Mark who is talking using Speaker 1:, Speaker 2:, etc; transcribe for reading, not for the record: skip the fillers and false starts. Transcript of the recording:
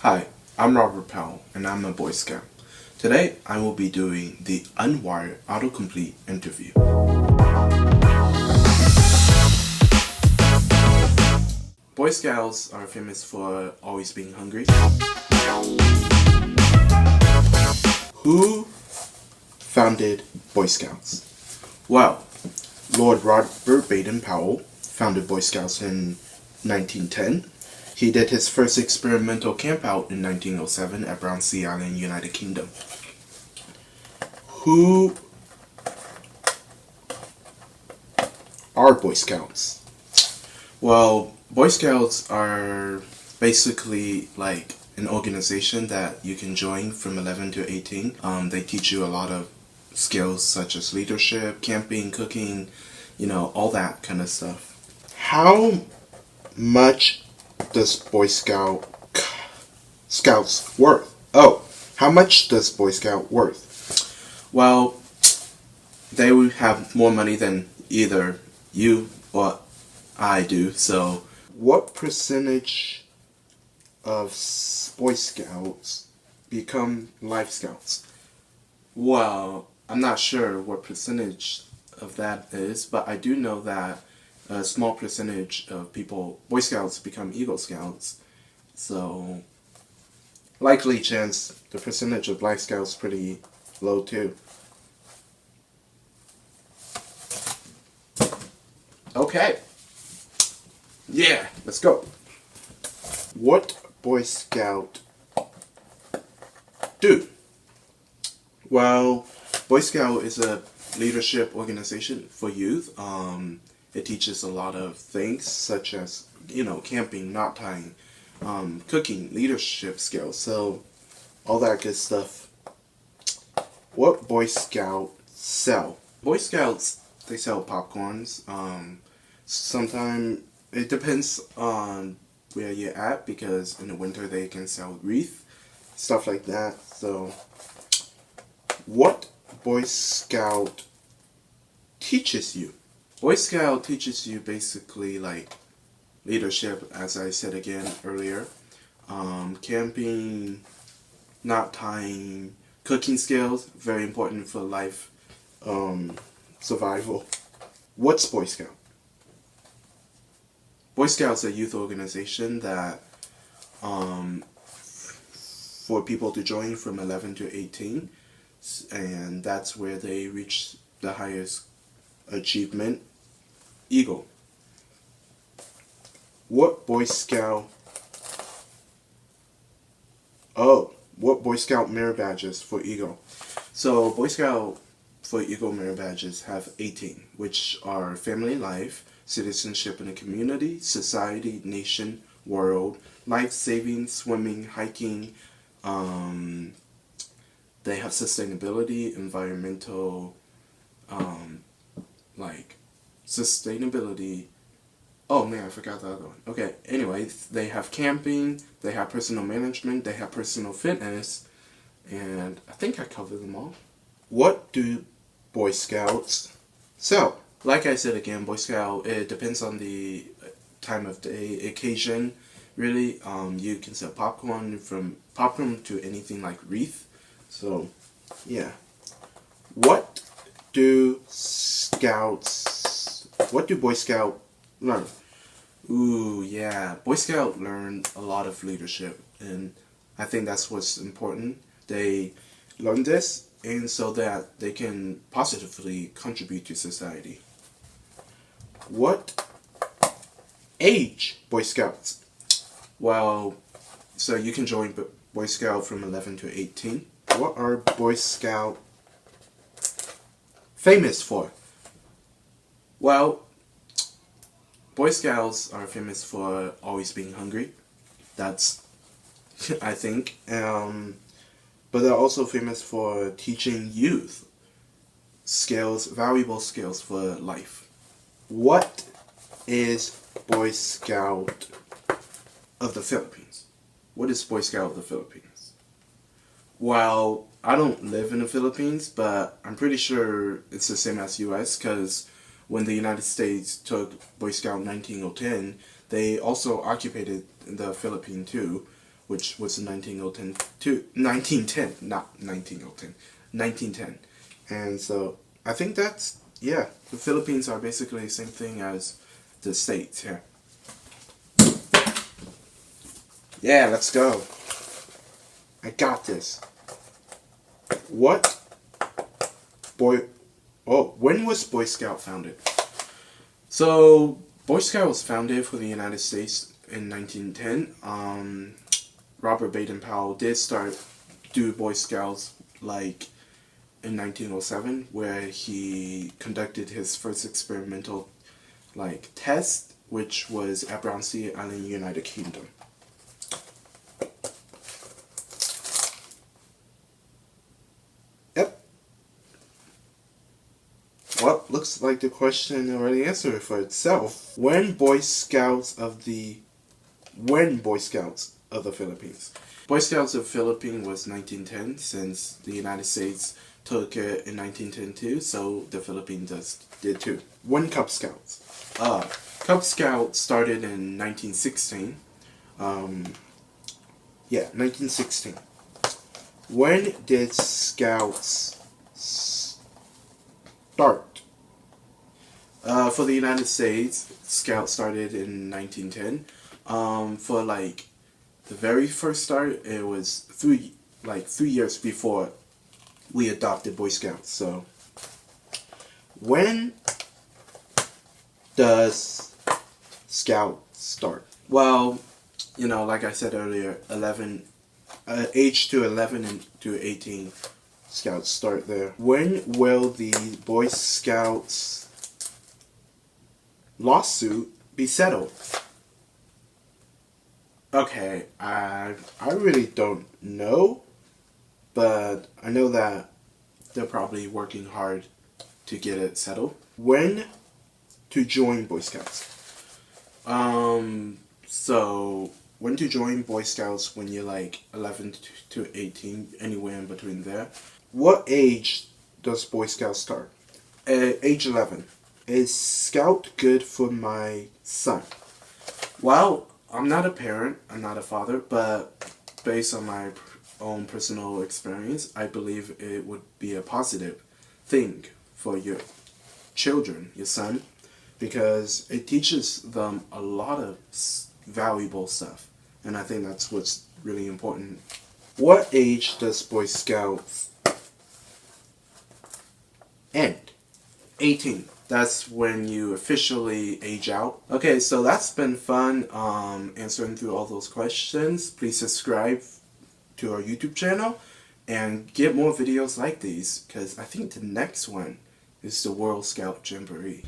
Speaker 1: Hi, I'm Robert Powell, and I'm a Boy Scout. Today, I will be doing the Unwired Autocomplete interview. Boy Scouts are famous for always being hungry. Who founded Boy Scouts? Well, Lord Robert Baden-Powell founded Boy Scouts in 1910. He did his first experimental campout in 1907 at Brownsea Island, United Kingdom. Who are Boy Scouts? Well, Boy Scouts are basically like an organization that you can join from 11 to 18. They teach you a lot of skills such as leadership, camping, cooking, all that kind of stuff. How much does Boy Scouts worth? How much does Boy Scout worth? Well, they would have more money than either you or I do. So, what percentage of Boy Scouts become Life Scouts? Well, I'm not sure what percentage of that is, but I do know that a small percentage of Boy Scouts, become Eagle Scouts. So, likely chance the percentage of Life Scouts pretty low too. Okay. Yeah, let's go. What Boy Scout do? Well, Boy Scout is a leadership organization for youth. It teaches a lot of things such as, camping, knot tying, cooking, leadership skills. So, all that good stuff. What Boy Scouts sell? Boy Scouts, they sell popcorns. Sometimes it depends on where you're at, because in the winter they can sell wreath, stuff like that. So, what Boy Scout teaches you? Boy Scout teaches you basically like leadership, as I said again earlier, camping, knot tying, cooking skills, very important for life, survival. What's Boy Scout? Boy Scouts are a youth organization that for people to join from 11 to 18, and that's where they reach the highest achievement, Eagle. What Boy Scout merit badges for Eagle? So Boy Scout for Eagle merit badges have 18, which are family life, citizenship in the community, society, nation, world, life saving, swimming, hiking. They have sustainability, environmental, sustainability. Oh man, I forgot the other one. Okay, anyway, they have camping, they have personal management, they have personal fitness, and I think I covered them all. What do Boy Scouts sell? Like I said again, Boy Scout, it depends on the time of day, occasion. Really, you can sell popcorn, from popcorn to anything like wreath. So, yeah. What do Boy Scout learn? Ooh, yeah. Boy Scout learn a lot of leadership, and I think that's what's important. They learn this, and so that they can positively contribute to society. What age Boy Scouts? Well, so you can join Boy Scout from 11 to 18. What are Boy Scout famous for? Well, Boy Scouts are famous for always being hungry. That's, I think. But they're also famous for teaching youth skills, valuable skills for life. What is Boy Scout of the Philippines? What is Boy Scout of the Philippines? Well, I don't live in the Philippines, but I'm pretty sure it's the same as US, because when the United States took Boy Scout in 1910, they also occupied the Philippines too. which was in 1910 to 1910, not 1910, 1910. And so I think that's, yeah, the Philippines are basically the same thing as the States here. Yeah, let's go. I got this. When was Boy Scout founded? So, Boy Scout was founded for the United States in 1910. Robert Baden-Powell did do Boy Scouts like in 1907, where he conducted his first experimental test, which was at Brownsea Island, United Kingdom. Yep. Well, looks like the question already answered for itself. When Boy Scouts of the Philippines? Boy Scouts of the Philippines was 1910, since the United States took it in 1910 too, so the Philippines did too. When Cub Scouts? Cub Scouts started in 1916. 1916. When did Scouts start? For the United States, Scouts started in 1910. For the very first start, it was 3 years before we adopted Boy Scouts. So, when does Scout start? Well, like I said earlier, age to 11 and to 18, Scouts start there. When will the Boy Scouts lawsuit be settled? Okay, I really don't know, but I know that they're probably working hard to get it settled. When to join Boy Scouts? So when to join Boy Scouts? When you're 11 to 18, anywhere in between there. What age does Boy Scouts start? Age 11. Is Scout good for my son? Well, I'm not a parent, I'm not a father, but based on my own personal experience, I believe it would be a positive thing for your children, your son, because it teaches them a lot of valuable stuff, and I think that's what's really important. What age does Boy Scouts end? 18. That's when you officially age out. Okay, so that's been fun answering through all those questions. Please subscribe to our YouTube channel and get more videos like these, because I think the next one is the World Scout Jamboree.